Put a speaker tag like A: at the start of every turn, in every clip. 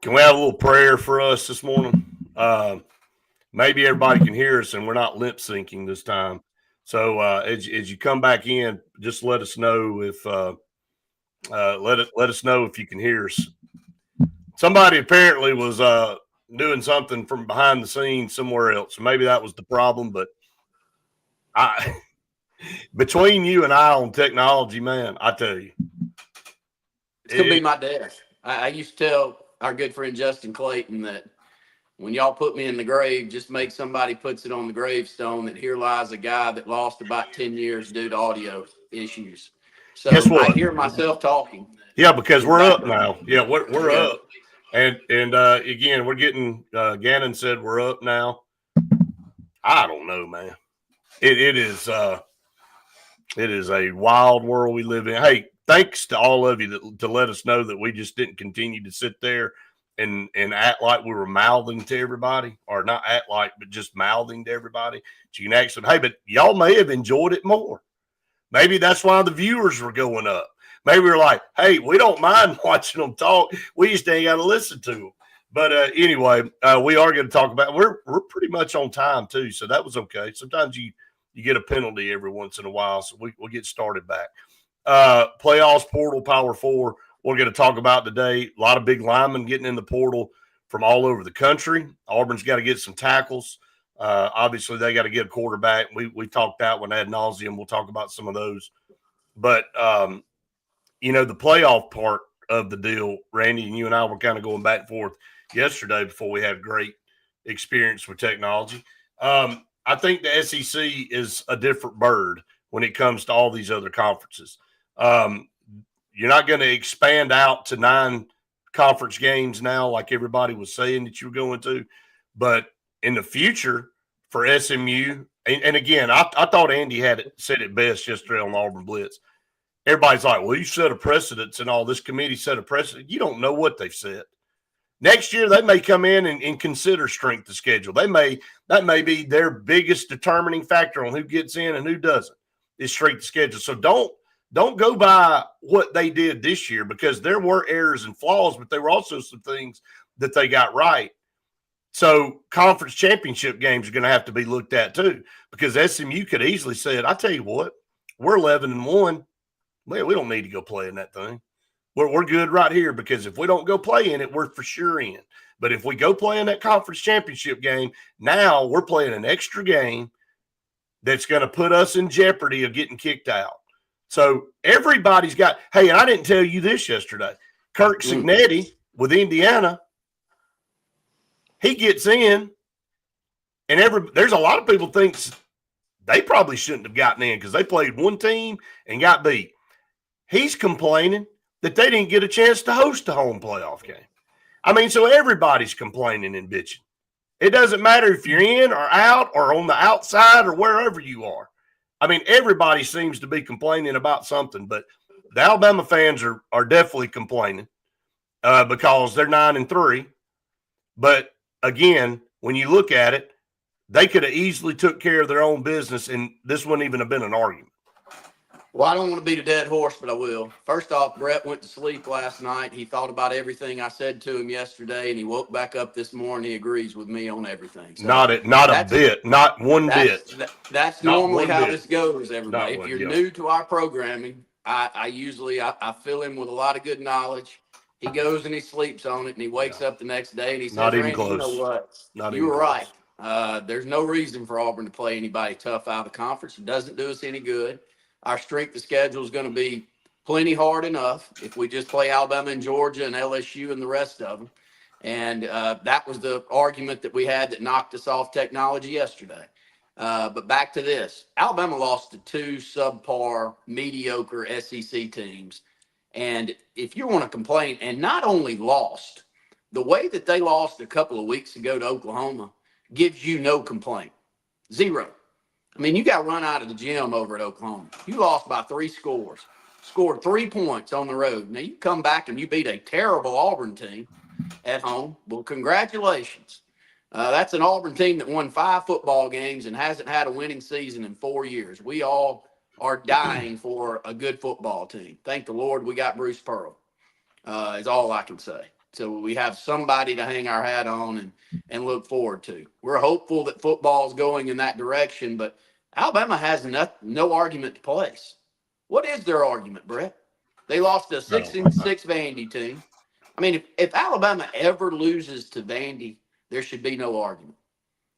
A: Can we have a little prayer for us this morning? Maybe everybody can hear us and we're not lip syncing this time. So as you come back in, just let us know if let us know if you can hear us. Somebody apparently was doing something from behind the scenes somewhere else. Maybe that was the problem, but I between you and I on technology, man, I tell you,
B: It's gonna be my death. I used to tell our good friend Justin Clayton that when y'all put me in the grave, just make somebody puts it on the gravestone that here lies a guy that lost about 10 years due to audio issues.
A: guess
B: So I
A: what?
B: hear myself talking
A: Yeah, because
B: in the
A: we're up
B: background.
A: now. Yeah, we're
B: Yeah.
A: up, and again, we're getting. Gannon said we're up now. I don't know, man. It is a wild world we live in. Hey, thanks to all of you to let us know that we just didn't continue to sit there and act like we were mouthing to everybody, or not act like, but just mouthing to everybody. So you can actually, hey, but y'all may have enjoyed it more. Maybe that's why the viewers were going up. Maybe we're like, hey, we don't mind watching them talk. We just ain't got to listen to them. But anyway, we are going to talk about. We're pretty much on time too, so that was okay. Sometimes you get a penalty every once in a while, so we'll get started back. Playoffs portal Power Four. We're going to talk about today. A lot of big linemen getting in the portal from all over the country. Auburn's got to get some tackles. Obviously, they got to get a quarterback. We talked that one ad nauseum. We'll talk about some of those. But, the playoff part of the deal, Randy, and you and I were kind of going back and forth yesterday before we had great experience with technology. I think the SEC is a different bird when it comes to all these other conferences. Um, you're not going to expand out to 9 conference games now, like everybody was saying that you were going to. But in the future for SMU, and again, I thought Andy said it best yesterday on the Auburn Blitz. Everybody's like, well, you set a precedence and all this committee set a precedent. You don't know what they've said. Next year, they may come in and consider strength of schedule. That may be their biggest determining factor on who gets in and who doesn't is strength of schedule. So don't go by what they did this year, because there were errors and flaws, but there were also some things that they got right. So conference championship games are going to have to be looked at too, because SMU could easily said, I tell you what, we're 11-1. Well, we don't need to go play in that thing. We're good right here, because if we don't go play in it, we're for sure in. But if we go play in that conference championship game, now we're playing an extra game that's going to put us in jeopardy of getting kicked out. So everybody's got, hey, and I didn't tell you this yesterday. Kirk Cignetti with Indiana, he gets in, and there's a lot of people thinks they probably shouldn't have gotten in because they played one team and got beat. He's complaining that they didn't get a chance to host a home playoff game. I mean, so everybody's complaining and bitching. It doesn't matter if you're in or out or on the outside or wherever you are. I mean, everybody seems to be complaining about something, but the Alabama fans are definitely complaining because they're 9-3. But again, when you look at it, they could have easily took care of their own business, and this wouldn't even have been an argument.
B: Well, I don't want to beat a dead horse, but I will. First off, Brett went to sleep last night. He thought about everything I said to him yesterday, and he woke back up this morning. He agrees with me on everything. So
A: not a bit, not one bit.
B: That's
A: Not
B: normally
A: one
B: how
A: bit.
B: this goes, everybody.
A: Not
B: If
A: one,
B: you're
A: yeah.
B: new to our programming, I usually fill him with a lot of good knowledge. He goes and he sleeps on it, and he wakes up the next day and he says,
A: Not even
B: Randy, you know
A: close.
B: what?
A: Not
B: You
A: even
B: were
A: close.
B: right. There's no reason for Auburn to play anybody tough out of the conference. It doesn't do us any good. Our strength of schedule is going to be plenty hard enough if we just play Alabama and Georgia and LSU and the rest of them. And that was the argument that we had that knocked us off technology yesterday. But back to this. Alabama lost to 2 subpar, mediocre SEC teams. And if you want to complain, and not only lost, the way that they lost a couple of weeks ago to Oklahoma gives you no complaint. Zero. I mean, you got run out of the gym over at Oklahoma. You lost by 3 scores, scored 3 points on the road. Now, you come back and you beat a terrible Auburn team at home. Well, congratulations. That's an Auburn team that won 5 football games and hasn't had a winning season in 4 years. We all are dying for a good football team. Thank the Lord we got Bruce Pearl, is all I can say. So we have somebody to hang our hat on and look forward to. We're hopeful that football is going in that direction, but Alabama has no argument to place. What is their argument, Brett? They lost a 6-6 Vandy team. I mean, if Alabama ever loses to Vandy, there should be no argument.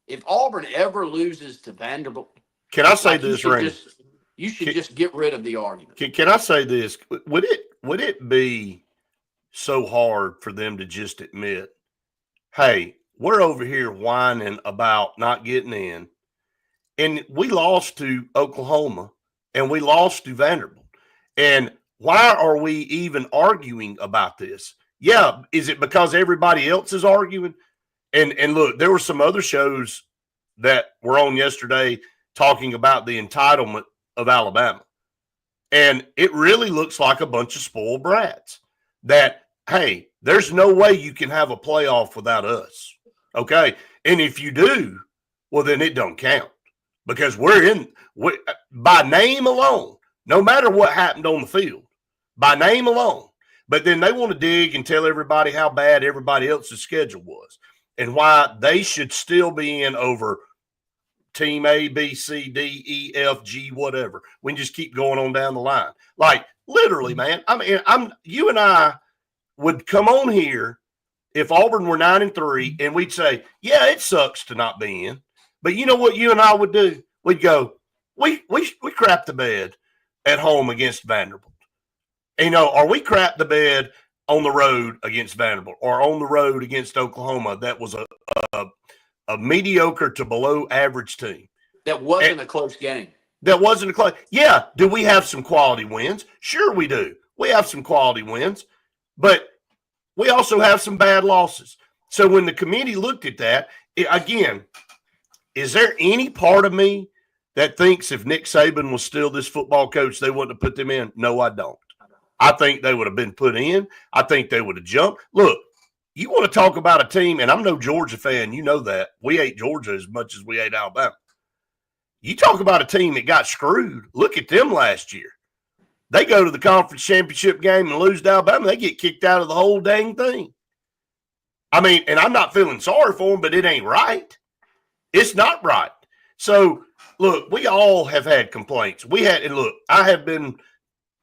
B: If Auburn ever loses to Vanderbilt,
A: can I say this, Ray?
B: You should just get rid of the argument.
A: Can I say this? Would it be so hard for them to just admit, hey, we're over here whining about not getting in, and we lost to Oklahoma and we lost to Vanderbilt, and why are we even arguing about this? Yeah, is it because everybody else is arguing? And look, there were some other shows that were on yesterday talking about the entitlement of Alabama. And it really looks like a bunch of spoiled brats that, hey, there's no way you can have a playoff without us. Okay. And if you do, well, then it don't count because we're by name alone, no matter what happened on the field, by name alone. But then they want to dig and tell everybody how bad everybody else's schedule was and why they should still be in over team A, B, C, D, E, F, G, whatever. We can just keep going on down the line. Like literally, man. I mean, you and I would come on here if Auburn were 9-3, and we'd say, "Yeah, it sucks to not be in." But you know what you and I would do? We'd go, "We crap the bed at home against Vanderbilt." And, or we crap the bed on the road against Vanderbilt, or on the road against Oklahoma. That was a mediocre to below average team.
B: That wasn't a close game.
A: That wasn't a close. Yeah. Do we have some quality wins? Sure we do. We have some quality wins, but we also have some bad losses. So when the committee looked at that, again, is there any part of me that thinks if Nick Saban was still this football coach, they wouldn't have put them in? No, I don't. I think they would have been put in. I think they would have jumped. Look, you want to talk about a team, and I'm no Georgia fan. You know that. We hate Georgia as much as we hate Alabama. You talk about a team that got screwed. Look at them last year. They go to the conference championship game and lose to Alabama. They get kicked out of the whole dang thing. I mean, and I'm not feeling sorry for them, but it ain't right. It's not right. So, look, we all have had complaints. And look, I have been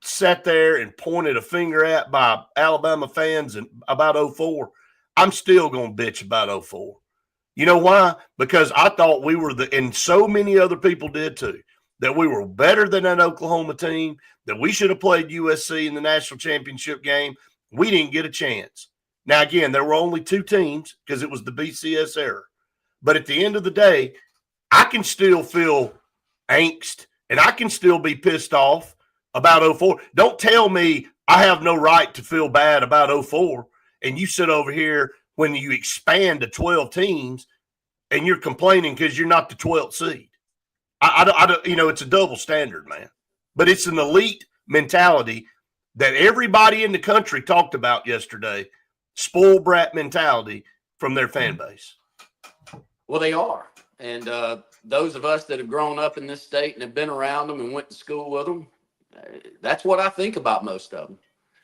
A: sat there and pointed a finger at by Alabama fans and about 04. I'm still going to bitch about 04. You know why? Because I thought we were and so many other people did too, that we were better than that Oklahoma team, that we should have played USC in the national championship game. We didn't get a chance. Now, again, there were only two teams because it was the BCS era. But at the end of the day, I can still feel angst and I can still be pissed off about 04. Don't tell me I have no right to feel bad about 04. And you sit over here when you expand to 12 teams and you're complaining because you're not the 12th seed. I it's a double standard, man. But it's an elite mentality that everybody in the country talked about yesterday, spoiled brat mentality from their fan base.
B: Well, they are. And those of us that have grown up in this state and have been around them and went to school with them, that's what I think about most of them.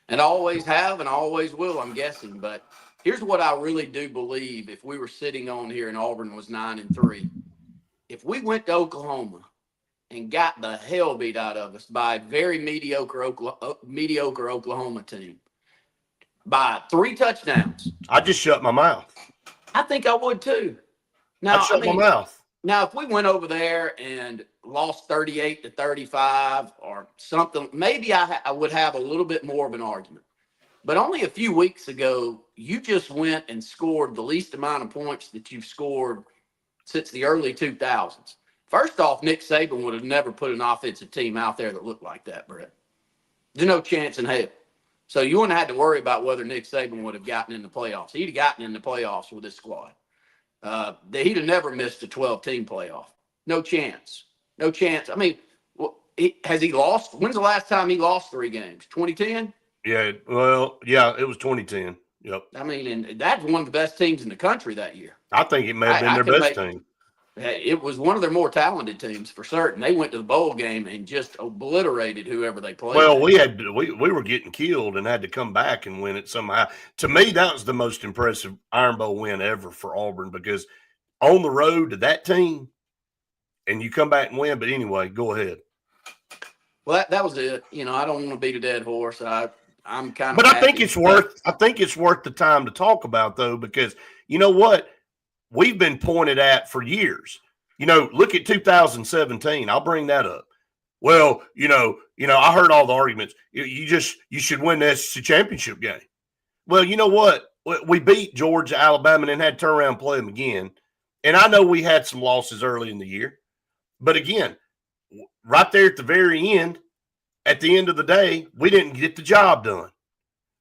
B: And I always have and I always will, I'm guessing. But here's what I really do believe if we were sitting on here and Auburn was 9-3. If we went to Oklahoma and got the hell beat out of us by a very mediocre Oklahoma team by 3 touchdowns.
A: I just shut my mouth.
B: I think I would too. Now,
A: I shut my mouth.
B: Now, if we went over there and lost 38-35 or something, maybe I would have a little bit more of an argument. But only a few weeks ago, you just went and scored the least amount of points that you've scored since the early 2000s. First off, Nick Saban would have never put an offensive team out there that looked like that, Brett. There's no chance in hell. So you wouldn't have had to worry about whether Nick Saban would have gotten in the playoffs. He'd have gotten in the playoffs with his squad. He'd have never missed a 12-team playoff. No chance. No chance. I mean, has he lost? When's the last time he lost 3 games? 2010?
A: Yeah, well, yeah, it was 2010. Yep.
B: I mean, and that's one of the best teams in the country that year.
A: I think it may have been their best team.
B: It was one of their more talented teams for certain. They went to the bowl game and just obliterated whoever they played.
A: Well, we were getting killed and had to come back and win it somehow. To me, that was the most impressive Iron Bowl win ever for Auburn, because on the road to that team, and you come back and win. But anyway, go ahead.
B: Well, that was it. You know, I don't want to beat a dead horse. I'm kind of.
A: But I think it's worth the time to talk about, though, because you know what? We've been pointed at for years. You know, look at 2017. I'll bring that up. Well, you know, I heard all the arguments. You should win the SEC championship game. Well, you know what? We beat Georgia, Alabama, and then had to turn around and play them again. And I know we had some losses early in the year. But again, right there at the very end, at the end of the day, we didn't get the job done.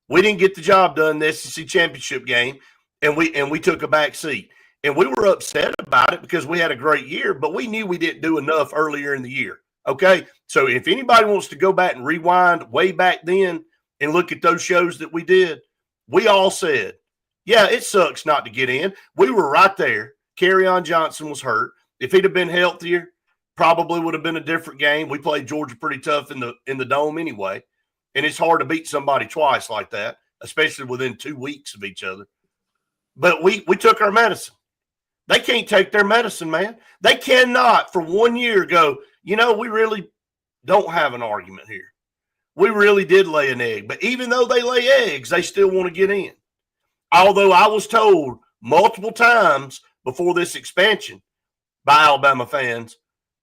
A: We didn't get the job done in the SEC championship game, and we took a back seat. And we were upset about it because we had a great year, but we knew we didn't do enough earlier in the year. Okay? So if anybody wants to go back and rewind way back then and look at those shows that we did, we all said, yeah, it sucks not to get in. We were right there. Kerryon Johnson was hurt. If he'd have been healthier, probably would have been a different game. We played Georgia pretty tough in the dome anyway, and it's hard to beat somebody twice like that, especially within 2 weeks of each other. But we took our medicine. They can't take their medicine, man. They cannot for 1 year go, you know, we really don't have an argument here. We really did lay an egg. But even though they lay eggs, they still want to get in. Although I was told multiple times before this expansion by Alabama fans,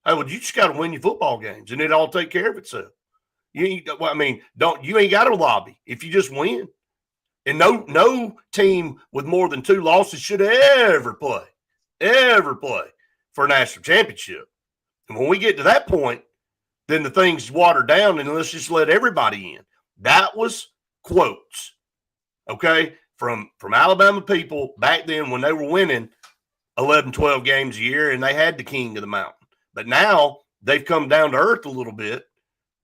A: hey, well, you just got to win your football games, and it all take care of itself. You ain't got to lobby if you just win. And no team with more than 2 losses should ever play for a national championship. And when we get to that point, then the thing's watered down, and let's just let everybody in. That was quotes, okay, from Alabama people back then when they were winning 11, 12 games a year, and they had the king of the mountain. But now they've come down to earth a little bit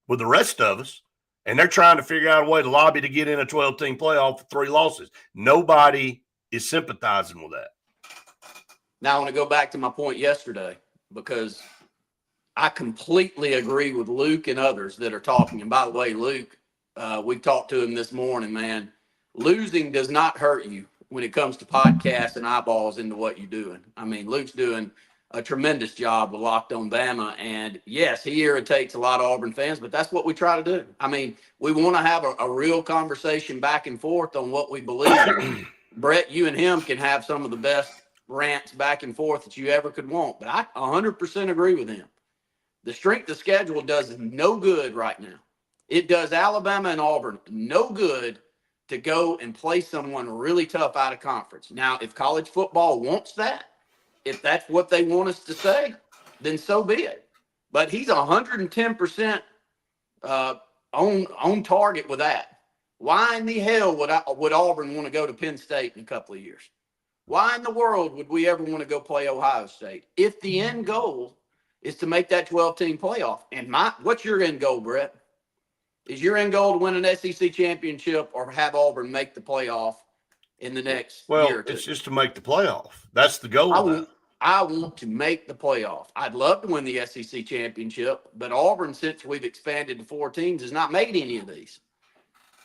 A: with the rest of us, and they're trying to figure out a way to lobby to get in a 12-team playoff with 3 losses. Nobody is sympathizing with that.
B: Now I want to go back to my point yesterday, because I completely agree with Luke and others that are talking. And by the way, Luke, we talked to him this morning, man. Losing does not hurt you when it comes to podcasts and eyeballs into what you're doing. I mean, Luke's doing a tremendous job with Locked On Bama. And yes, he irritates a lot of Auburn fans, but that's what we try to do. I mean, we want to have a real conversation back and forth on what we believe. Brett, you and him can have some of the best rants back and forth that you ever could want. But I 100% agree with him. The strength of schedule does no good right now. It does Alabama and Auburn no good to go and play someone really tough out of conference. Now, if college football wants that, if that's what they want us to say, then so be it. But he's 110% on target with that. Why in the hell would Auburn want to go to Penn State in a couple of years? Why in the world would we ever want to go play Ohio State if the end goal is to make that 12-team playoff? And what's your end goal, Brett? Is your end goal to win an SEC championship or have Auburn make the playoff in the next year or two?
A: It's just to make the playoff. That's the goal.
B: I want to make the playoff. I'd love to win the SEC championship, but Auburn, since we've expanded to 4 teams, has not made any of these.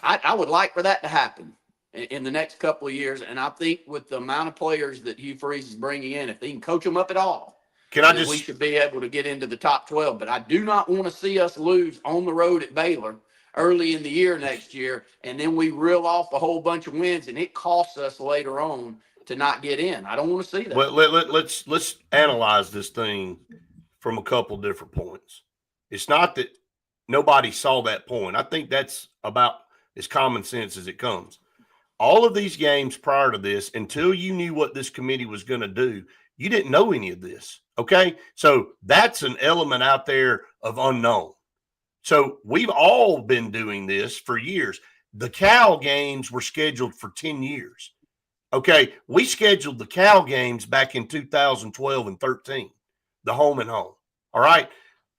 B: I would like for that to happen in the next couple of years, and I think with the amount of players that Hugh Freeze is bringing in, if they can coach them up at all, we should be able to get into the top 12. But I do not want to see us lose on the road at Baylor early in the year next year, and then we reel off a whole bunch of wins, and it costs us later on to not get in. I don't want to see that.
A: Well, let's analyze this thing from a couple different points. It's not that nobody saw that point. I think that's about as common sense as it comes. All of these games prior to this, until you knew what this committee was going to do, you didn't know any of this, okay? So that's an element out there of unknown. So we've all been doing this for years. The Cal games were scheduled for 10 years. Okay, we scheduled the Cal games back in 2012 and 13, the home and home. All right.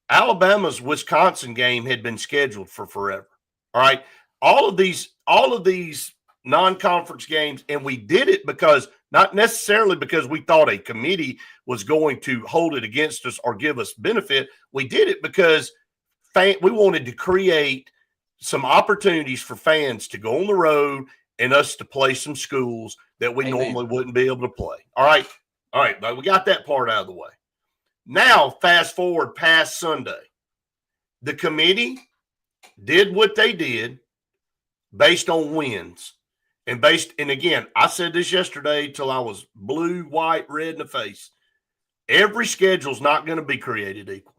A: Alabama's Wisconsin game had been scheduled for forever. All right. All of these non-conference games, and we did it because not necessarily because we thought a committee was going to hold it against us or give us benefit. We did it because we wanted to create some opportunities for fans to go on the road and us to play some schools that we normally wouldn't be able to play. All right. But we got that part out of the way. Now, fast forward past Sunday. The committee did what they did based on wins. And again, I said this yesterday till I was blue, white, red in the face. Every schedule's not going to be created equal.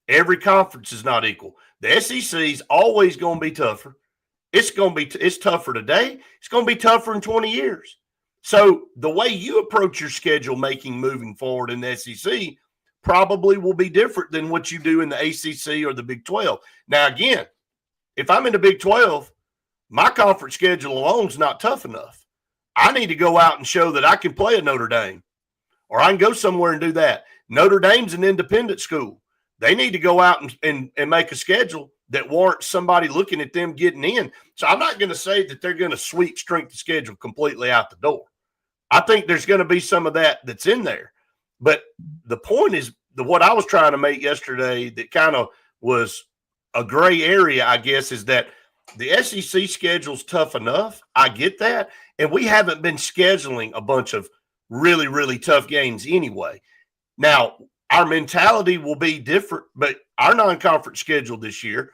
A: Every conference is not equal. The SEC is always going to be tougher. It's tougher today. It's going to be tougher in 20 years. So the way you approach your schedule making moving forward in the SEC probably will be different than what you do in the ACC or the Big 12. Now, again, if I'm in the Big 12, my conference schedule alone is not tough enough. I need to go out and show that I can play at Notre Dame, or I can go somewhere and do that. Notre Dame's an independent school. They need to go out and make a schedule that warrants somebody looking at them getting in. So I'm not going to say that they're going to sweep strength of schedule completely out the door. I think there's going to be some of that that's in there. But the point is, what I was trying to make yesterday that kind of was a gray area, I guess, is that the SEC schedule's tough enough. I get that. And we haven't been scheduling a bunch of really, really tough games anyway. Now, our mentality will be different, but our non-conference schedule this year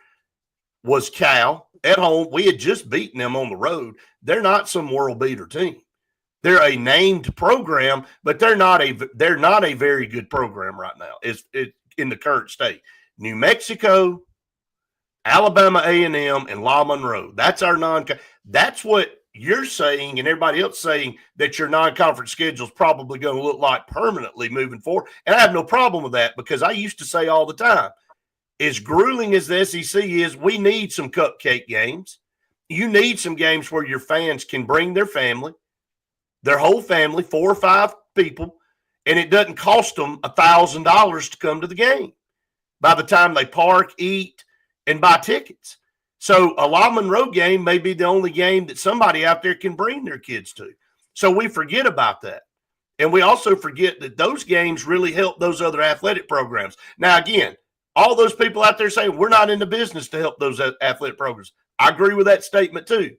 A: was Cal at home. We had just beaten them on the road. They're not some world beater team. They're a named program, but they're not a very good program right now. It's in the current state. New Mexico, Alabama A&M, and La Monroe. That's our That's what you're saying, and everybody else saying that your non-conference schedule is probably going to look like permanently moving forward. And I have no problem with that because I used to say all the time, as grueling as the SEC is, we need some cupcake games. You need some games where your fans can bring their family, their whole family, 4 or 5 people, and it doesn't cost them $1,000 to come to the game by the time they park, eat, and buy tickets. So a La Monroe game may be the only game that somebody out there can bring their kids to. So we forget about that. And we also forget that those games really help those other athletic programs. Now, again, all those people out there saying we're not in the business to help those athletic programs. I agree with that statement too.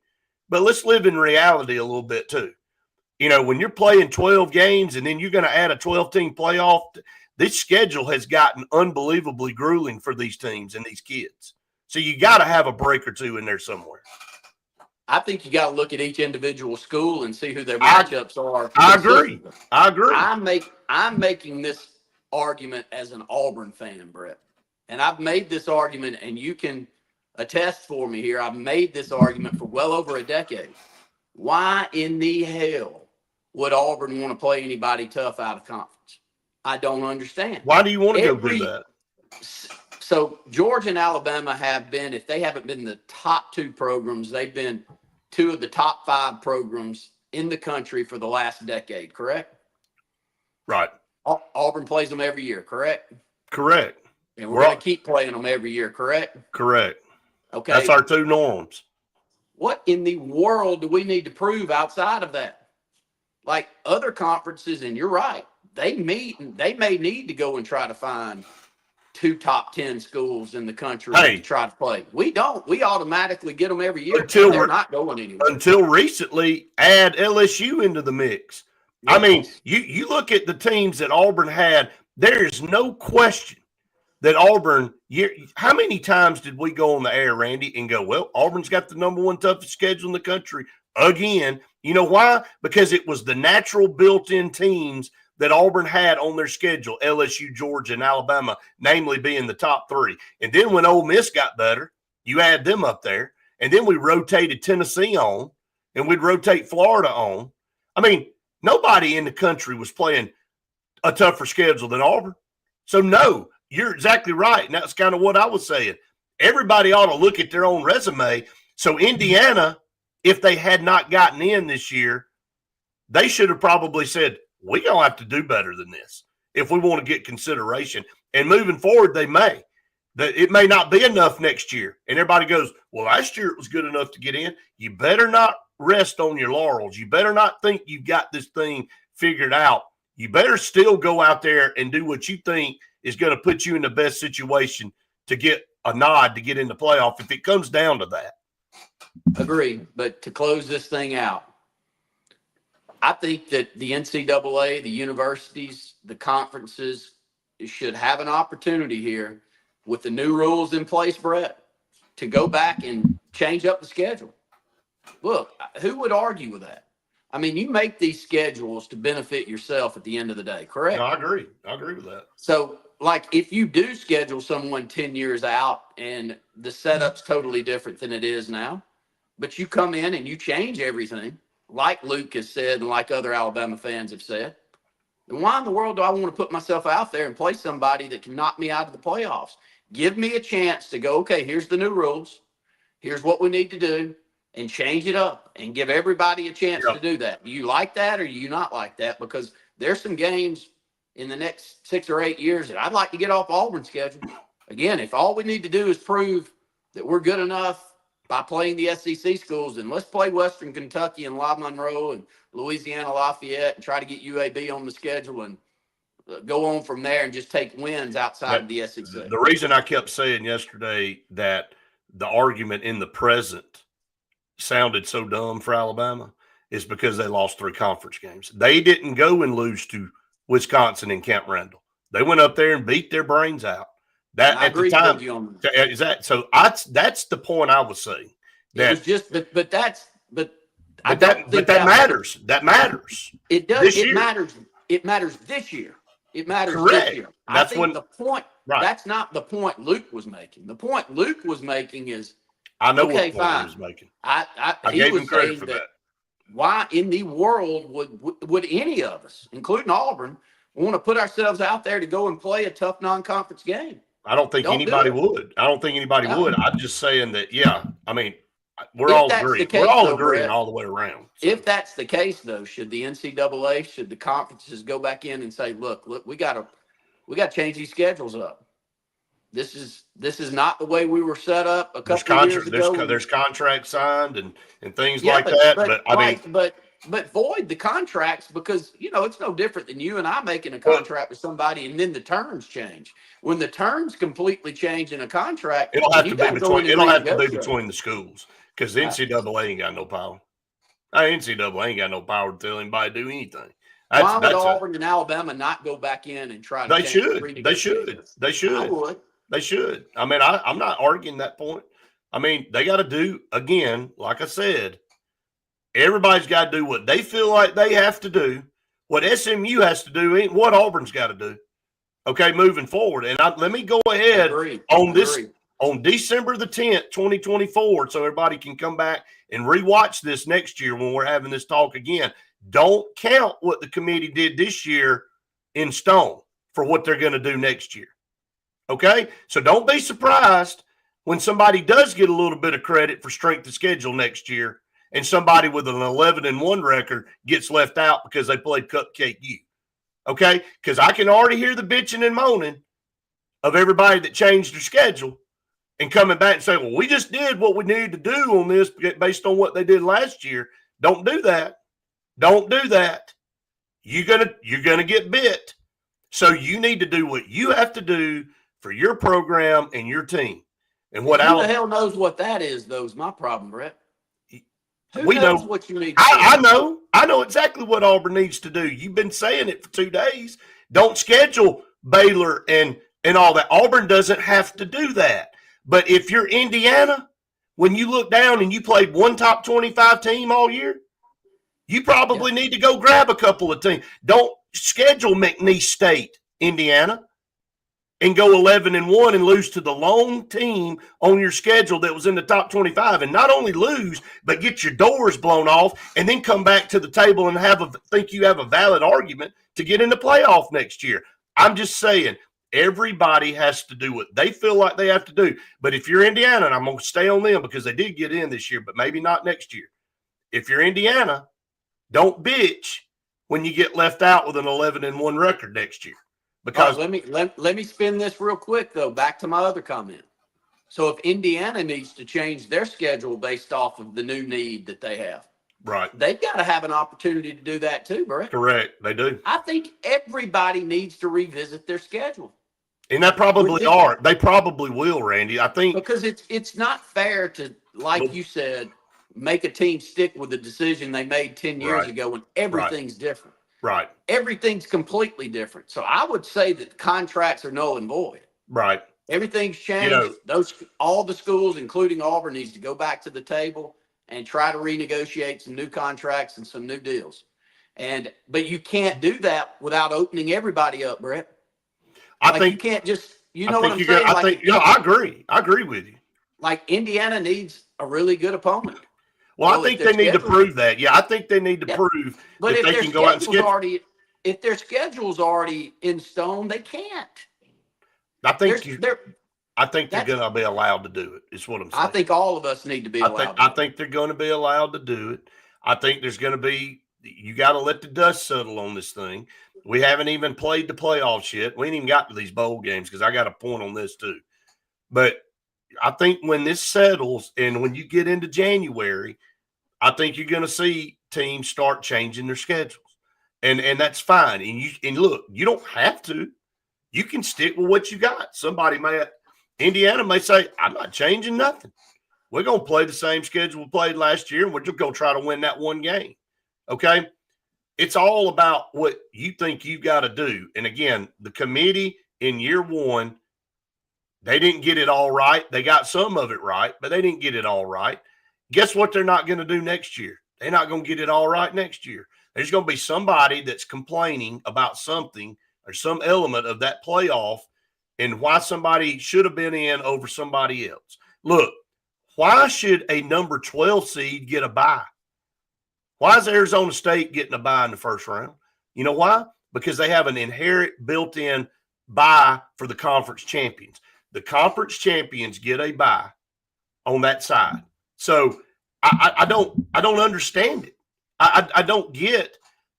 A: But let's live in reality a little bit too. You know, when you're playing 12 games and then you're going to add a 12-team playoff, this schedule has gotten unbelievably grueling for these teams and these kids. So you got to have a break or two in there somewhere.
B: I think you got to look at each individual school and see who their matchups are.
A: I agree.
B: I'm making this argument as an Auburn fan, Brett. And I've made this argument, and you can attest for me here. I've made this argument for well over a decade. Why in the hell would Auburn want to play anybody tough out of conference? I don't understand.
A: Why do you want to go do that?
B: So Georgia and Alabama have been, if they haven't been the top 2 programs, they've been 2 of the top 5 programs in the country for the last decade, correct?
A: Right.
B: Auburn plays them every year, correct?
A: Correct.
B: And we're going to keep playing them every year, correct?
A: Correct.
B: Okay.
A: That's our 2 norms.
B: What in the world do we need to prove outside of that? Like other conferences, and you're right, they may need to go and try to find 2 top 10 schools in the country to try to play. We don't. We automatically get them every year. They're not going anywhere.
A: Until recently, add LSU into the mix. Yes. I mean, you look at the teams that Auburn had, there is no question that Auburn, how many times did we go on the air, Randy, and go, well, Auburn's got the number 1 toughest schedule in the country again. You know why? Because it was the natural built-in teams that Auburn had on their schedule, LSU, Georgia, and Alabama, namely being the top 3. And then when Ole Miss got better, you add them up there. And then we rotated Tennessee on, and we'd rotate Florida on. I mean, nobody in the country was playing a tougher schedule than Auburn. So, no, you're exactly right. And that's kind of what I was saying. Everybody ought to look at their own resume. So, Indiana, if they had not gotten in this year, they should have probably said, we're going to have to do better than this if we want to get consideration. And moving forward, they may. It may not be enough next year. And everybody goes, well, last year it was good enough to get in. You better not rest on your laurels. You better not think you've got this thing figured out. You better still go out there and do what you think is going to put you in the best situation to get a nod to get in the playoff if it comes down to that.
B: Agreed. But to close this thing out, I think that the NCAA, the universities, the conferences should have an opportunity here with the new rules in place, Brett, to go back and change up the schedule. Look, who would argue with that? I mean, you make these schedules to benefit yourself at the end of the day, correct?
A: No, I agree. I agree with that.
B: So, like, if you do schedule someone 10 years out and the setup's totally different than it is now, but you come in and you change everything, like Luke has said and like other Alabama fans have said, then why in the world do I want to put myself out there and play somebody that can knock me out of the playoffs? Give me a chance to go, okay, here's the new rules. Here's what we need to do, and change it up and give everybody a chance to do that. Do you like that or do you not like that? Because there's some games in the next 6 or 8 years that I'd like to get off Auburn's schedule. Again, if all we need to do is prove that we're good enough by playing the SEC schools, then let's play Western Kentucky and La Monroe and Louisiana Lafayette and try to get UAB on the schedule and go on from there and just take wins outside of the SEC.
A: The reason I kept saying yesterday that the argument in the present sounded so dumb for Alabama is because they lost 3 conference games. They didn't go and lose to Wisconsin and Camp Randall. They went up there and beat their brains out. That at the time is that. So that's the point I was saying. That
B: it was just, but that
A: matters. That matters.
B: It does. It matters. It matters this year. It matters
A: Correct.
B: this year.
A: That's
B: I think the point.
A: Right.
B: That's not the point Luke was making. The point Luke was making is,
A: I know
B: okay,
A: what point he was making.
B: I
A: gave him credit for that.
B: Why in the world would any of us, including Auburn, want to put ourselves out there to go and play a tough non-conference game?
A: I don't think anybody would. I don't think anybody would. I'm just saying that, yeah, I mean, we're all agreeing. We're all agreeing all the way around. So.
B: If that's the case, though, should the NCAA, should the conferences go back in and say, look, we got to change these schedules up. This is not the way we were set up a couple of years ago.
A: There's contracts signed and things like that. But I mean,
B: but void the contracts because, it's no different than you and I making a contract with somebody and then the terms change. When the terms completely change in a contract,
A: it'll have to be between the schools because the NCAA ain't got no power. NCAA ain't got no power to tell anybody to do anything.
B: Why would Auburn and Alabama not go back in and try to
A: They should.
B: I would.
A: They should. I mean, I'm not arguing that point. I mean, they got to do, again, like I said, everybody's got to do what they feel like they have to do. What SMU has to do ain't what Auburn's got to do. Okay, moving forward. And let me go ahead on December the 10th, 2024, so everybody can come back and rewatch this next year when we're having this talk again. Don't count what the committee did this year in stone for what they're going to do next year. Okay? So don't be surprised when somebody does get a little bit of credit for strength of schedule next year and somebody with an 11-1 record gets left out because they played Cupcake U. Okay? Because I can already hear the bitching and moaning of everybody that changed their schedule and coming back and saying, well, we just did what we needed to do on this based on what they did last year. Don't do that. Don't do that. You're gonna get bit. So you need to do what you have to do for your program and your team. And what
B: Who the hell knows what that is, though, is my problem, Brett. Who knows what you need to do?
A: I know exactly what Auburn needs to do. You've been saying it for 2 days. Don't schedule Baylor and all that. Auburn doesn't have to do that. But if you're Indiana, when you look down and you played one top 25 team all year, you probably need to go grab a couple of teams. Don't schedule McNeese State, Indiana, and go 11-1 and lose to the lone team on your schedule that was in the top 25, and not only lose, but get your doors blown off, and then come back to the table and think you have a valid argument to get in the playoff next year. I'm just saying, everybody has to do what they feel like they have to do. But if you're Indiana, and I'm going to stay on them because they did get in this year, but maybe not next year. If you're Indiana, don't bitch when you get left out with an 11-1 record next year. Because
B: let me spin this real quick, though, back to my other comment. So if Indiana needs to change their schedule based off of the new need that they have,
A: Right.
B: They've got to have an opportunity to do that too, Brett.
A: Correct. They do.
B: I think everybody needs to revisit their schedule.
A: And that probably are. They probably will, Randy. I think
B: because it's not fair to, like you said, make a team stick with the decision they made 10 years ago when everything's different.
A: Right.
B: Everything's completely different. So I would say that contracts are null and void.
A: Right.
B: Everything's changed. All the schools, including Auburn, needs to go back to the table and try to renegotiate some new contracts and some new deals. But you can't do that without opening everybody up, Brett.
A: I think
B: you can't just, what I'm saying?
A: I agree. I agree with you.
B: Like Indiana needs a really good opponent.
A: Well, I think they need to prove that. Yeah, I think they need to prove that they can go out and schedule.
B: If their schedule's already in stone, they can't.
A: I think they're going to be allowed to do it. Is what I'm saying.
B: I think all of us need to be allowed.
A: I think they're going to be allowed to do it. I think there's going to be. You got to let the dust settle on this thing. We haven't even played the playoffs yet. We ain't even got to these bowl games because I got a point on this too. But I think when this settles and when you get into January, I think you're going to see teams start changing their schedules. And that's fine. And look, you don't have to. You can stick with what you got. Indiana may say, I'm not changing nothing. We're going to play the same schedule we played last year, and we're just going to try to win that one game. Okay? It's all about what you think you got to do. And again, the committee in year one, they didn't get it all right. They got some of it right, but they didn't get it all right. Guess what they're not going to do next year? They're not going to get it all right next year. There's going to be somebody that's complaining about something or some element of that playoff and why somebody should have been in over somebody else. Look, why should a number 12 seed get a bye? Why is Arizona State getting a bye in the first round? You know why? Because they have an inherent built-in bye for the conference champions. The conference champions get a bye on that side. So I don't understand it. I don't get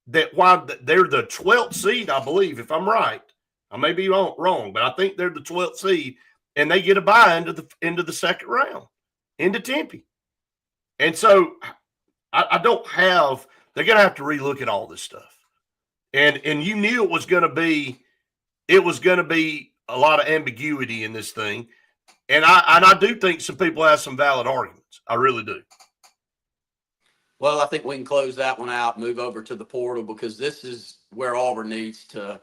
A: that why they're the 12th seed, I believe, if I'm right. I may be wrong, but I think they're the 12th seed, and they get a bye into the second round, into Tempe. And so I don't have – they're going to have to relook at all this stuff. And you knew it was going to be a lot of ambiguity in this thing. And I do think some people have some valid arguments. I really do.
B: Well, I think we can close that one out, move over to the portal, because this is where Auburn needs to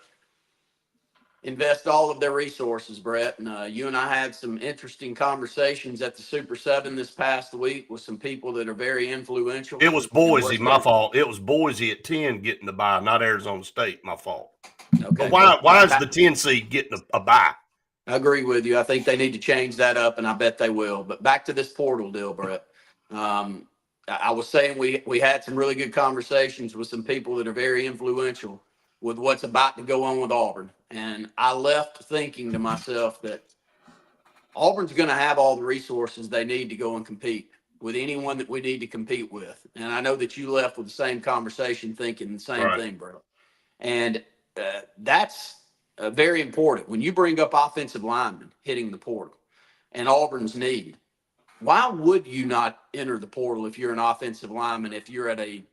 B: invest all of their resources, Brett. And you and I had some interesting conversations at the Super 7 this past week with some people that are very influential.
A: It was Boise, my fault. It was Boise at 10 getting the bye, not Arizona State, my fault.
B: Okay.
A: But why is the 10 seed getting a bye?
B: I agree with you. I think they need to change that up, and I bet they will. But back to this portal deal, Brett. I was saying we had some really good conversations with some people that are very influential with what's about to go on with Auburn. And I left thinking to myself that Auburn's going to have all the resources they need to go and compete with anyone that we need to compete with. And I know that you left with the same conversation thinking the same thing, Brett. And that's very important. When you bring up offensive linemen hitting the portal and Auburn's need, why would you not enter the portal if you're an offensive lineman, if you're at a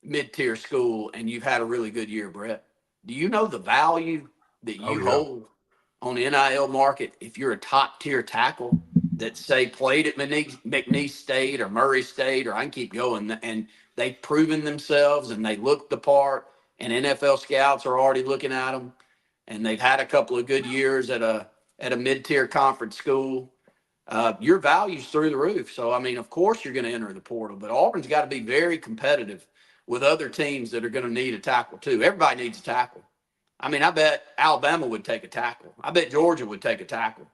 B: mid-tier school and you've had a really good year, Brett? Do you know the value that you hold on the NIL market if you're a top-tier tackle that, say, played at McNeese State or Murray State, or I can keep going, and they've proven themselves and they look the part, and NFL scouts are already looking at them, and they've had a couple of good years at a mid-tier conference school? Your value's through the roof. So, I mean, of course you're going to enter the portal, but Auburn's got to be very competitive with other teams that are going to need a tackle too. Everybody needs a tackle. I mean, I bet Alabama would take a tackle. I bet Georgia would take a tackle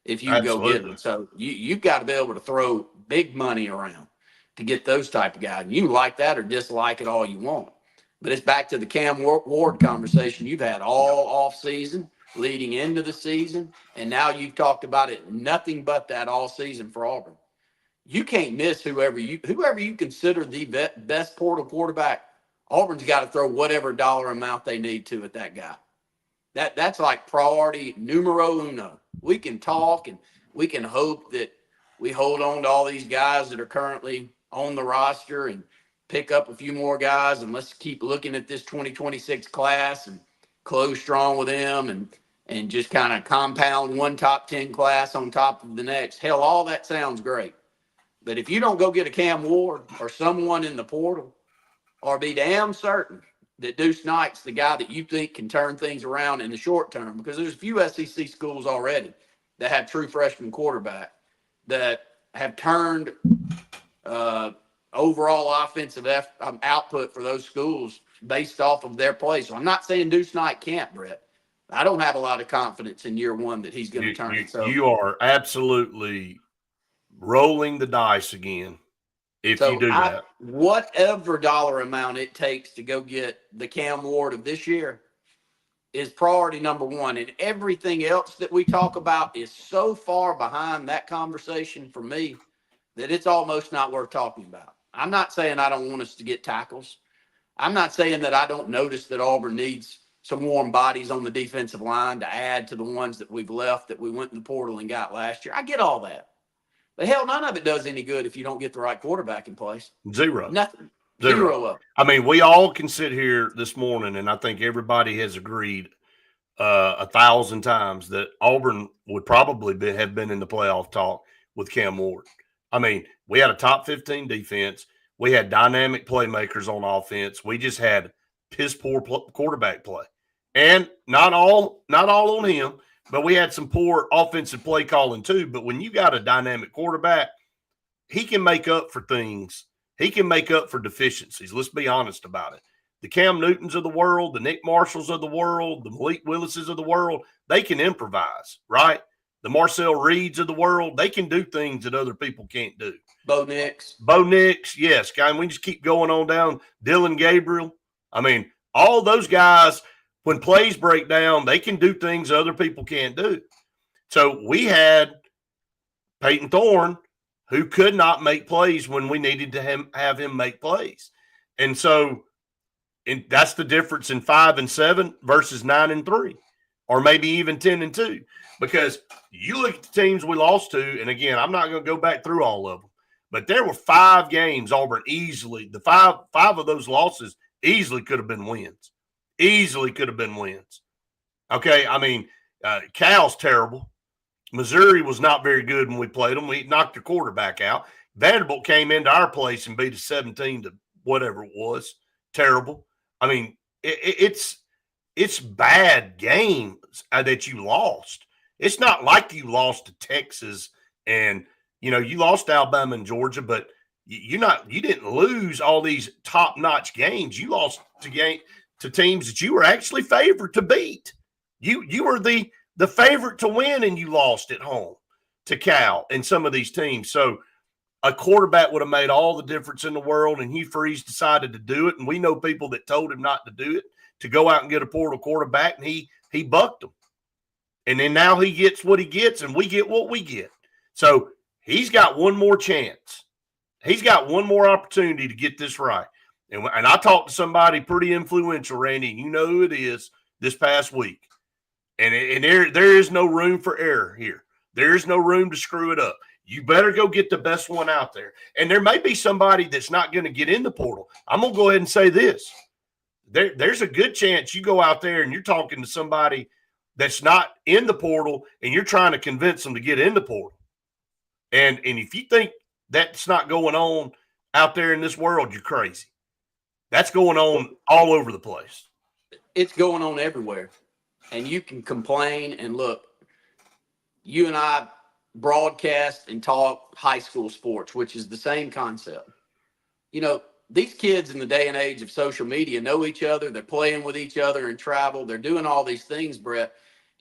B: if you go get them. So you've got to be able to throw big money around to get those type of guys. You like that or dislike it all you want. But it's back to the Cam Ward conversation you've had all off season, leading into the season, and now you've talked about it nothing but that all season for Auburn. You can't miss whoever you consider the best portal quarterback. Auburn's got to throw whatever dollar amount they need to at that guy. That's like priority numero uno. We can talk and we can hope that we hold on to all these guys that are currently on the roster and pick up a few more guys and let's keep looking at this 2026 class and close strong with them and just kind of compound one top 10 class on top of the next. Hell, all that sounds great. But if you don't go get a Cam Ward or someone in the portal, or be damn certain that Deuce Knight's the guy that you think can turn things around in the short term, because there's a few SEC schools already that have true freshman quarterback that have turned overall offensive output for those schools based off of their play. So I'm not saying Deuce Knight can't, Brett. I don't have a lot of confidence in year one that he's going to turn it. So
A: you are absolutely rolling the dice again if you do that.
B: Whatever dollar amount it takes to go get the Cam Ward of this year is priority number one. And everything else that we talk about is so far behind that conversation for me that it's almost not worth talking about. I'm not saying I don't want us to get tackles. I'm not saying that I don't notice that Auburn needs some warm bodies on the defensive line to add to the ones that we've left that we went in the portal and got last year. I get all that. But hell, none of it does any good if you don't get the right quarterback in place.
A: Zero.
B: Nothing.
A: Zero
B: of it.
A: I mean, we all can sit here this morning, and I think everybody has agreed 1,000 times that Auburn would probably have been in the playoff talk with Cam Ward. I mean, we had a top 15 defense. We had dynamic playmakers on offense. We just had piss poor quarterback play, and not all on him. But we had some poor offensive play calling too. But when you got a dynamic quarterback, he can make up for things. He can make up for deficiencies. Let's be honest about it. The Cam Newtons of the world, the Nick Marshalls of the world, the Malik Willises of the world, they can improvise, right? The Marcel Reeds of the world, they can do things that other people can't do.
B: Bo Nix,
A: yes. Guy, we just keep going on down. Dylan Gabriel. I mean, all those guys, when plays break down, they can do things other people can't do. So we had Peyton Thorne, who could not make plays when we needed to have him make plays. And so that's the difference in 5-7 versus 9-3, or maybe even 10-2. Because you look at the teams we lost to, and again, I'm not going to go back through all of them, but there were 5 games Auburn easily, the five of those losses easily could have been wins. Easily could have been wins. Okay, I mean, Cal's terrible. Missouri was not very good when we played them. We knocked their quarterback out. Vanderbilt came into our place and beat us 17 to whatever it was. Terrible. I mean, it's bad games that you lost. It's not like you lost to Texas and, you lost to Alabama and Georgia, but you didn't lose all these top-notch games. You lost to teams that you were actually favored to beat. You were the favorite to win, and you lost at home to Cal and some of these teams. So a quarterback would have made all the difference in the world, and Hugh Freeze decided to do it. And we know people that told him not to do it, to go out and get a portal quarterback, and he bucked them. And then now he gets what he gets, and we get what we get. So he's got one more chance. He's got one more opportunity to get this right. And I talked to somebody pretty influential, Randy, and you know who it is, this past week. And there is no room for error here. There is no room to screw it up. You better go get the best one out there. And there may be somebody that's not going to get in the portal. I'm going to go ahead and say this. There's a good chance you go out there and you're talking to somebody that's not in the portal and you're trying to convince them to get in the portal. And if you think that's not going on out there in this world, you're crazy. That's going on all over the place.
B: It's going on everywhere. And you can complain and look, you and I broadcast and talk high school sports, which is the same concept. These kids in the day and age of social media know each other. They're playing with each other and travel. They're doing all these things, Brett.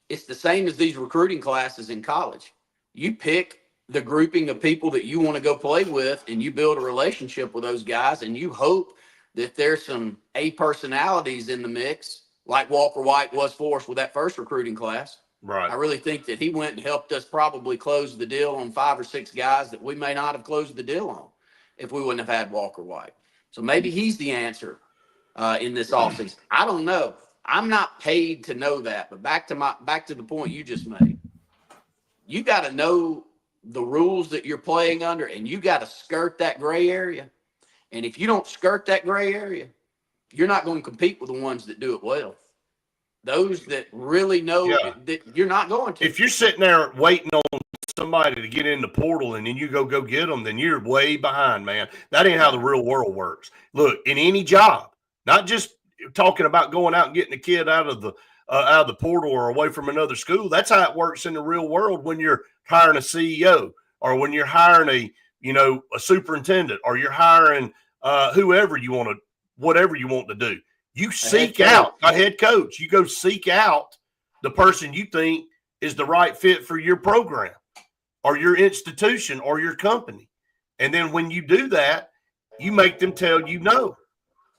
B: It's the same as these recruiting classes in college. You pick the grouping of people that you want to go play with, and you build a relationship with those guys, and you hope that there's some A personalities in the mix, like Walker White was for us with that first recruiting class.
A: Right.
B: I really think that he went and helped us probably close the deal on 5 or 6 guys that we may not have closed the deal on if we wouldn't have had Walker White. So maybe he's the answer in this offseason. I don't know. I'm not paid to know that. But back to the point you just made. You got to know the rules that you're playing under, and you got to skirt that gray area. And if you don't skirt that gray area, you're not going to compete with the ones that do it well. Those that really know that you're not going to.
A: If you're sitting there waiting on somebody to get in the portal and then you go get them, then you're way behind, man. That ain't how the real world works. Look, in any job, not just talking about going out and getting a kid out of the portal or away from another school. That's how it works in the real world when you're hiring a CEO or when you're hiring a superintendent or you're hiring whatever you want to do. You seek out a head coach. You go seek out the person you think is the right fit for your program or your institution or your company. And then when you do that, you make them tell you no.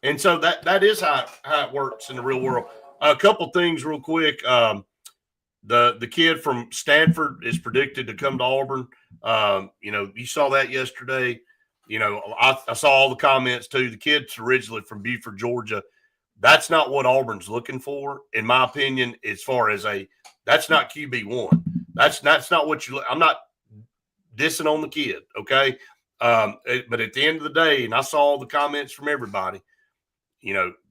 A: And so that is how it works in the real world. A couple things real quick. The kid from Stanford is predicted to come to Auburn. You saw that yesterday. I saw all the comments too. The kid's originally from Beaufort, Georgia. That's not what Auburn's looking for, in my opinion, as far as that's not QB1. That's not what I'm not dissing on the kid, okay? But at the end of the day, and I saw all the comments from everybody,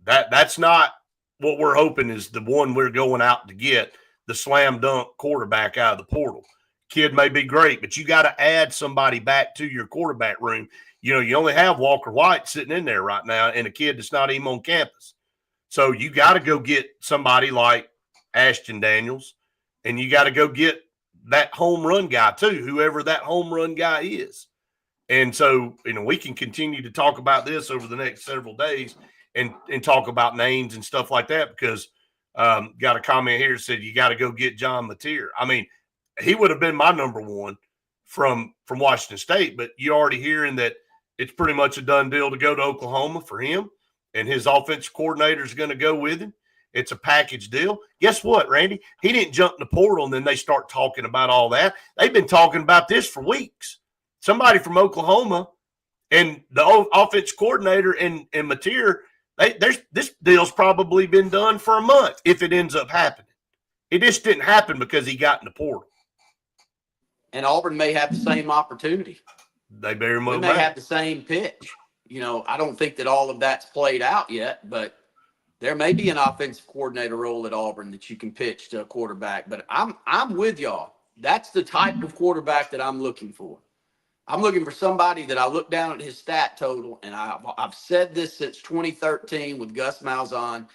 A: that's not what we're hoping is the one we're going out to get, the slam dunk quarterback out of the portal. Kid may be great, but you got to add somebody back to your quarterback room. You only have Walker White sitting in there right now and a kid that's not even on campus. So you got to go get somebody like Ashton Daniels, and you got to go get that home run guy too, whoever that home run guy is. And so, we can continue to talk about this over the next several days and talk about names and stuff like that because got a comment here that said you got to go get John Mateer. I mean, he would have been my number one from Washington State, but you're already hearing that it's pretty much a done deal to go to Oklahoma for him. And his offensive coordinator is going to go with him. It's a package deal. Guess what, Randy? He didn't jump in the portal and then they start talking about all that. They've been talking about this for weeks. Somebody from Oklahoma and the offensive coordinator and Mateer, this deal's probably been done for a month if it ends up happening. It just didn't happen because he got in the portal.
B: And Auburn may have the same opportunity.
A: They very much
B: may have the same pitch. I don't think that all of that's played out yet, but there may be an offensive coordinator role at Auburn that you can pitch to a quarterback. But I'm with y'all. That's the type of quarterback that I'm looking for. I'm looking for somebody that I look down at his stat total, and I've said this since 2013 with Gus Malzahn,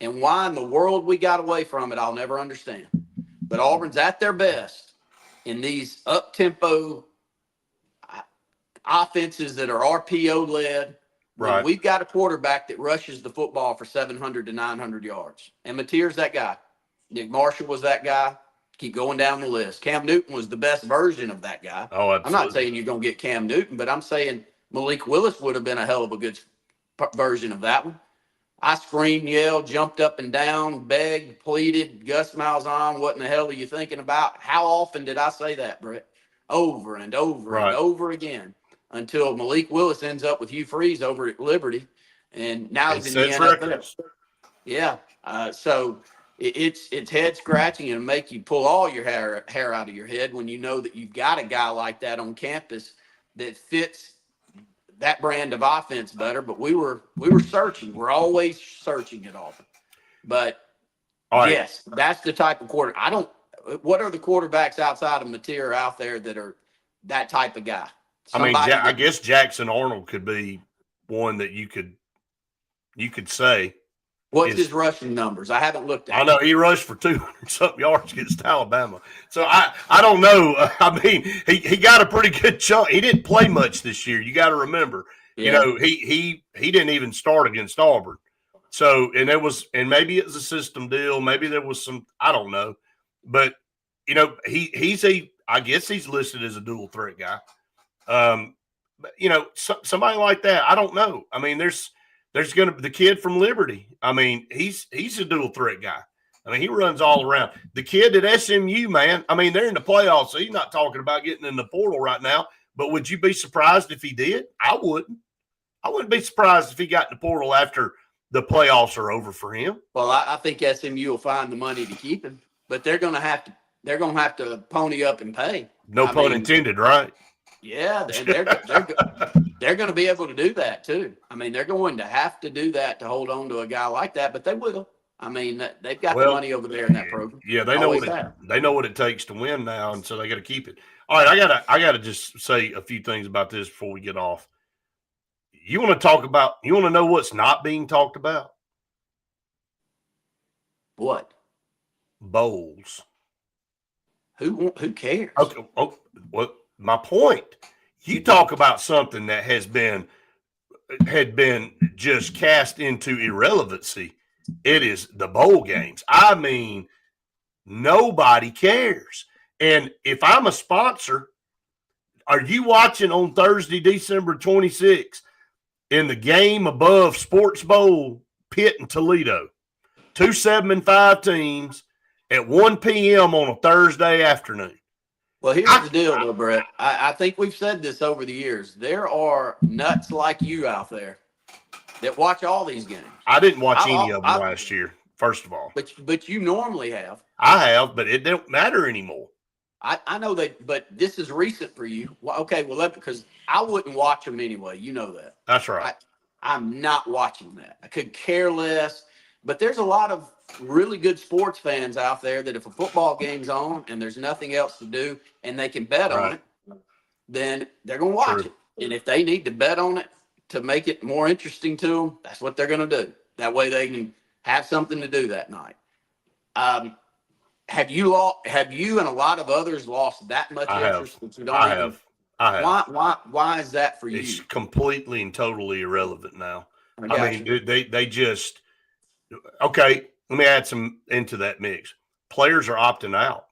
B: and why in the world we got away from it, I'll never understand. But Auburn's at their best in these up-tempo offenses that are RPO led. Right. We've got a quarterback that rushes the football for 700 to 900 yards. And Mateer's that guy. Nick Marshall was that guy. Keep going down the list. Cam Newton was the best version of that guy.
A: Oh, absolutely.
B: I'm not saying you're going to get Cam Newton, but I'm saying Malik Willis would have been a hell of a good version of that one. I screamed, yelled, jumped up and down, begged, pleaded, Gus Malzahn, what in the hell are you thinking about? How often did I say that, Brett? Over and over and over again. Until Malik Willis ends up with Hugh Freeze over at Liberty, and now he's in the NFL. Yeah, so it's head scratching and make you pull all your hair out of your head when you know that you've got a guy like that on campus that fits that brand of offense better. But we were searching. We're always searching at Auburn. But yes, that's the type of quarter. What are the quarterbacks outside of Mateer out there that are that type of guy?
A: I guess Jackson Arnold could be one that you could say.
B: What's his rushing numbers? I haven't looked at it.
A: I know he rushed for 200-something yards against Alabama. So I don't know. I mean, he got a pretty good chunk. He didn't play much this year. You got to remember. Yeah. He didn't even start against Auburn. So and maybe it was a system deal. Maybe there was some, I don't know. But I guess he's listed as a dual threat guy. Somebody like that, I don't know. I mean, there's going to be the kid from Liberty. I mean, he's a dual threat guy. I mean, he runs all around. The kid at SMU, man, I mean, they're in the playoffs, so he's not talking about getting in the portal right now. But would you be surprised if he did? I wouldn't. I wouldn't be surprised if he got in the portal after the playoffs are over for him.
B: Well, I think SMU will find the money to keep him, but they're going to have to pony up and pay.
A: No pun intended, right?
B: Yeah, and they're going to be able to do that too. I mean, they're going to have to do that to hold on to a guy like that, but they will. I mean, they've got the
A: Well,
B: money over there in that program.
A: yeah,
B: They always have.
A: they know what it takes to win now, and so they got to keep it. All right, I gotta just say a few things about this before we get off. You want to know what's not being talked about?
B: What?
A: Bowls.
B: Who cares?
A: Okay. Oh, well, my point. You talk about something that had been just cast into irrelevancy. It is the bowl games. I mean, nobody cares. And if I'm a sponsor, are you watching on Thursday, December 26th in the game above Sports Bowl, Pitt and Toledo? 2 7-5 teams at 1 p.m. on a Thursday afternoon.
B: Well, here's the deal, though, Brett. I think we've said this over the years. There are nuts like you out there that watch all these games.
A: I didn't watch any of them last year, first of all.
B: But you normally have.
A: I have, but it don't matter anymore.
B: I know that, but this is recent for you. Well, okay, well, because I wouldn't watch them anyway. You know that.
A: That's right.
B: I'm not watching that. I could care less. But there's a lot of really good sports fans out there that if a football game's on and there's nothing else to do and they can bet on it, then they're going to watch it. And if they need to bet on it to make it more interesting to them, that's what they're going to do. That way they can have something to do that night. Have you and a lot of others lost that much interest that you don't
A: I have.
B: Why is that for you?
A: It's completely and totally irrelevant now. I mean, they just – okay, let me add some into that mix. Players are opting out.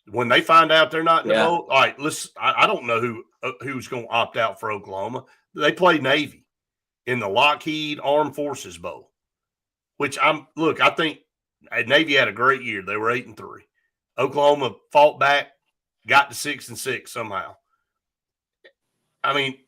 A: When they find out they're not in the bowl, all right, I don't know who's going to opt out for Oklahoma. They play Navy in the Lockheed Armed Forces Bowl, which I think Navy had a great year. They were 8-3. Oklahoma fought back, got to 6-6 somehow. I mean,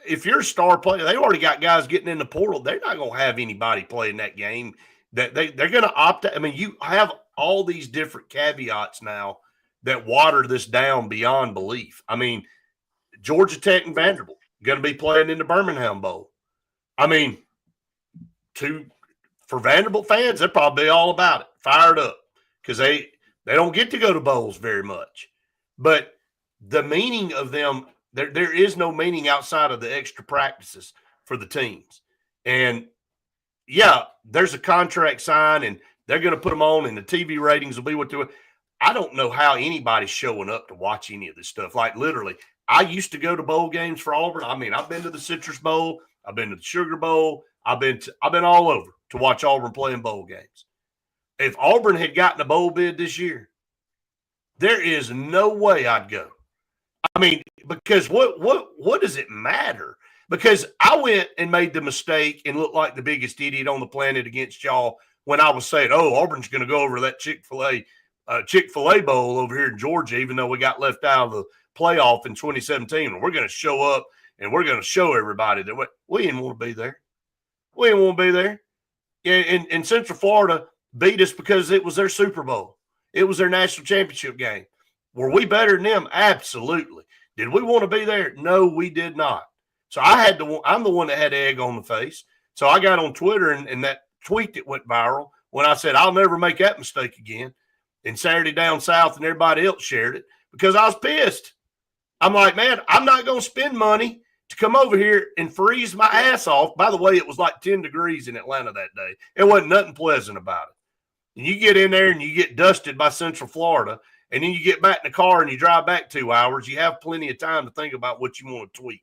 A: if you're a star player, they already got guys getting in the portal. They're not going to have anybody playing that game. They're going to opt out. I mean, you have all these different caveats now that water this down beyond belief. I mean, Georgia Tech and Vanderbilt going to be playing in the Birmingham Bowl. I mean, for Vanderbilt fans, they're probably all about it, fired up, because they don't get to go to bowls very much. But the meaning of them, there is no meaning outside of the extra practices for the teams. And, yeah, there's a contract signed, and they're going to put them on, and the TV ratings will be what they will. I don't know how anybody's showing up to watch any of this stuff. Like, literally, I used to go to bowl games for Auburn. I mean, I've been to the Citrus Bowl. I've been to the Sugar Bowl. I've been all over to watch Auburn play in bowl games. If Auburn had gotten a bowl bid this year, there is no way I'd go. I mean, because what does it matter? Because I went and made the mistake and looked like the biggest idiot on the planet against y'all when I was saying, oh, Auburn's going to go over that Chick-fil-A Bowl over here in Georgia, even though we got left out of the playoff in 2017. And we're going to show up and we're going to show everybody that we didn't want to be there. We didn't want to be there. And Central Florida beat us because it was their Super Bowl. It was their national championship game. Were we better than them? Absolutely. Did we want to be there? No, we did not. So I'm the one that had egg on the face. So I got on Twitter and that tweet that went viral when I said, I'll never make that mistake again. And Saturday Down South and everybody else shared it because I was pissed. I'm like, man, I'm not going to spend money to come over here and freeze my ass off. By the way, it was like 10 degrees in Atlanta that day. It wasn't nothing pleasant about it. And you get in there and you get dusted by Central Florida, and then you get back in the car and you drive back 2 hours. You have plenty of time to think about what you want to tweet.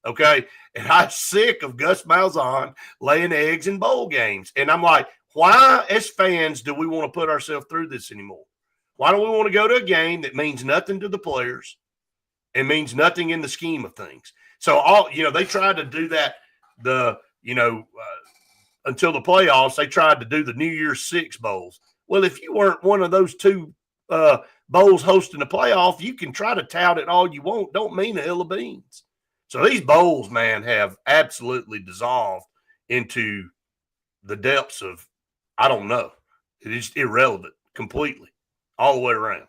A: Okay? And I'm sick of Gus Malzahn laying eggs in bowl games. And I'm like, why as fans do we want to put ourselves through this anymore? Why don't we want to go to a game that means nothing to the players and means nothing in the scheme of things? So they tried to do that until the playoffs. They tried to do the New Year's Six bowls. Well, if you weren't one of those two bowls hosting the playoff, you can try to tout it all you want. Don't mean a hill of beans. So these bowls, man, have absolutely dissolved into the depths of, I don't know. It is irrelevant completely all the way around.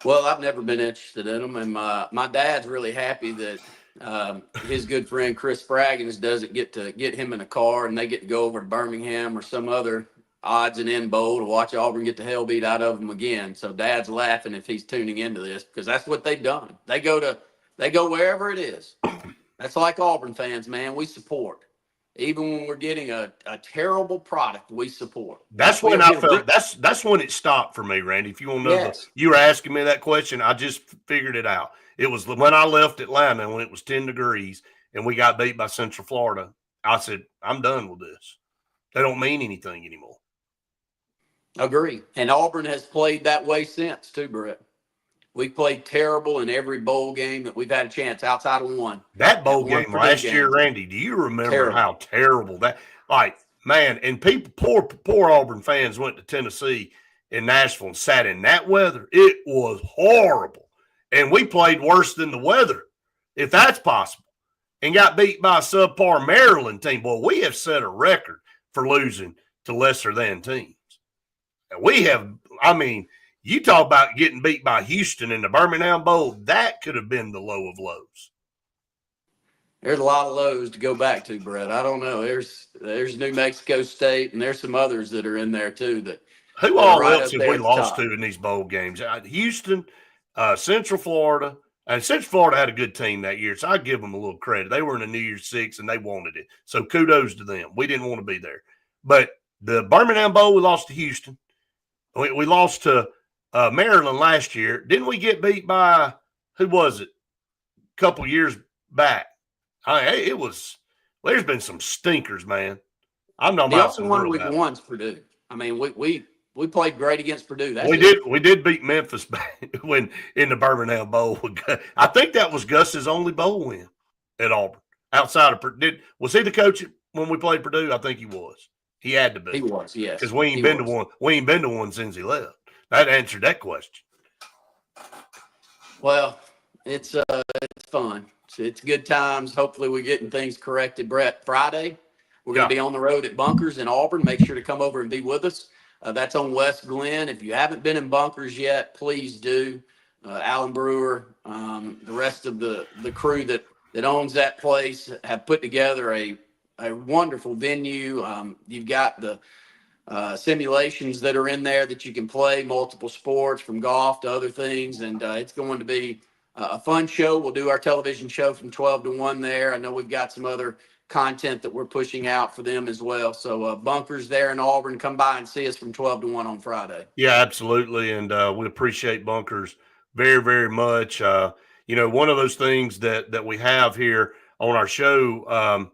B: Well, I've never been interested in them, and my dad's really happy that his good friend Chris Spraggins doesn't get to get him in a car and they get to go over to Birmingham or some other odds and end bowl to watch Auburn get the hell beat out of them again. So Dad's laughing if he's tuning into this because that's what they've done. They go wherever it is. That's like Auburn fans, man. We support. Even when we're getting a terrible product, we support.
A: That's when I felt that's when it stopped for me, Randy. If you want to know,
B: Yes.
A: you were asking me that question, I just figured it out. It was when I left Atlanta when it was 10 degrees and we got beat by Central Florida. I said, I'm done with this. They don't mean anything anymore.
B: Agree. And Auburn has played that way since, too, Brett. We played terrible in every bowl game that we've had a chance outside of one.
A: That bowl game last year, Randy, do you remember how terrible that? Like, man, and people, poor Auburn fans went to Tennessee and Nashville and sat in that weather. It was horrible. And we played worse than the weather, if that's possible, and got beat by a subpar Maryland team. Boy, we have set a record for losing to lesser than teams. And we have, I mean, you talk about getting beat by Houston in the Birmingham Bowl. That could have been the low of lows.
B: There's a lot of lows to go back to, Brett. I don't know. There's New Mexico State, and there's some others that are in there too.
A: Who all else have we lost to in these bowl games? Houston, Central Florida, and Central Florida had a good team that year, so I give them a little credit. They were in the New Year's Six, and they wanted it. So kudos to them. We didn't want to be there. But the Birmingham Bowl, we lost to Houston. We lost to Maryland last year. Didn't we get beat by, who was it, a couple years back? It was, there's been some stinkers, man. I'm not about
B: the only one we've won is Purdue. I mean, we played great against Purdue.
A: We did beat Memphis when in the Birmingham Bowl. I think that was Gus's only bowl win at Auburn. Outside of Purdue, was he the coach when we played Purdue? I think he was. He had to be.
B: He was, yes.
A: Because we ain't been to one. We ain't been to one since he left. That answered that question.
B: Well, it's fun. It's good times. Hopefully we're getting things corrected. Brett, Friday, we're going to be on the road at Bunkers in Auburn. Make sure to come over and be with us. That's on West Glen. If you haven't been in Bunkers yet, please do. Alan Brewer, the rest of the crew that owns that place have put together a wonderful venue. You've got the simulations that are in there that you can play, multiple sports from golf to other things. And it's going to be a fun show. We'll do our television show from 12 to 1 there. I know we've got some other content that we're pushing out for them as well. So Bunkers there in Auburn, come by and see us from 12 to 1 on Friday.
A: Yeah, absolutely. And we appreciate Bunkers very, very much. One of those things that we have here on our show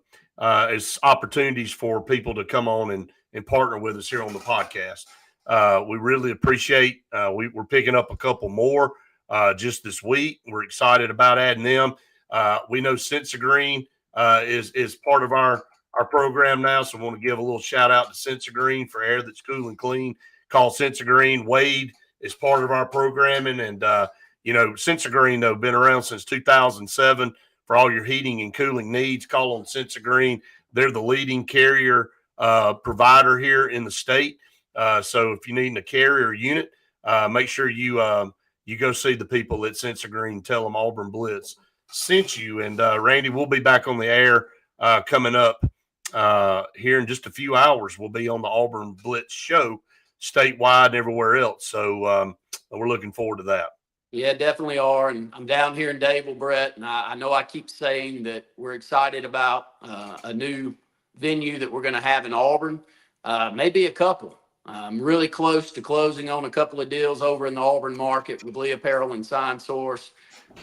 A: is opportunities for people to come on and partner with us here on the podcast. We really appreciate, we're picking up a couple more just this week. We're excited about adding them. We know Sensagreen is part of our program now, so I want to give a little shout out to Sensagreen for air that's cool and clean. Call Sensagreen. Wade is part of our programming, and Sensagreen though been around since 2007 for all your heating and cooling needs. Call on Sensagreen. They're the leading carrier provider here in the state. So if you need a carrier unit, make sure you go see the people at Sensagreen. Tell them Auburn Blitz sent you. And Randy, we'll be back on the air coming up here in just a few hours. We'll be on the Auburn Blitz show statewide and everywhere else. So we're looking forward to that.
B: Yeah, definitely are. And I'm down here in Dable, Brett, and I know I keep saying that we're excited about a new venue that we're going to have in Auburn, maybe a couple. I'm really close to closing on a couple of deals over in the Auburn market with Lee Apparel and Sign Source.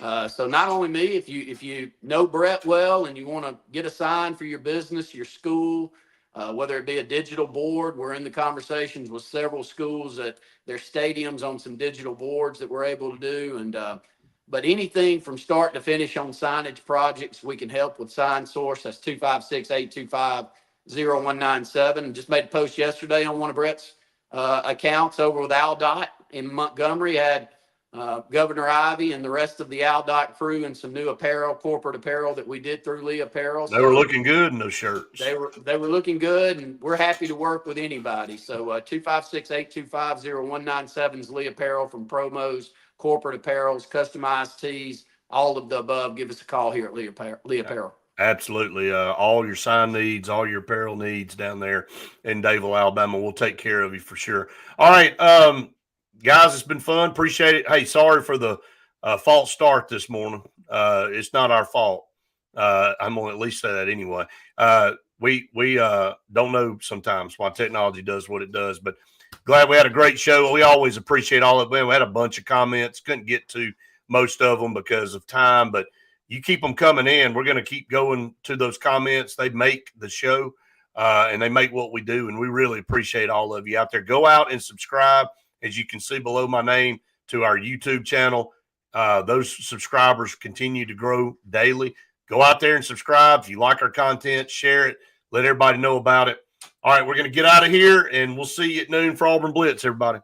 B: So not only me, if you know Brett well and you want to get a sign for your business, your school, whether it be a digital board, we're in the conversations with several schools at their stadiums on some digital boards that we're able to do. And but anything from start to finish on signage projects, we can help with Sign Source. That's 256-825-0197. Just made a post yesterday on one of Brett's accounts over with Al Dot in Montgomery. Had Governor Ivy and the rest of the Aldot crew and some new apparel, corporate apparel that we did through Lee Apparel.
A: They were looking good in those shirts.
B: They were looking good, and we're happy to work with anybody. So 256-825-0197 is Lee Apparel, from promos, corporate apparels, customized tees, all of the above. Give us a call here at Lee Apparel. Absolutely.
A: All your sign needs, all your apparel needs down there in Dadeville, Alabama. We'll take care of you for sure. All right. Guys, it's been fun. Appreciate it. Hey, sorry for the false start this morning. It's not our fault. I'm going to at least say that anyway. We don't know sometimes why technology does what it does, but glad we had a great show. We always appreciate all of it. We had a bunch of comments. Couldn't get to most of them because of time, but you keep them coming in. We're going to keep going to those comments. They make the show, and they make what we do, and we really appreciate all of you out there. Go out and subscribe, as you can see below my name, to our YouTube channel. Those subscribers continue to grow daily. Go out there and subscribe. If you like our content, share it. Let everybody know about it. All right, we're going to get out of here, and we'll see you at noon for Auburn Blitz, everybody.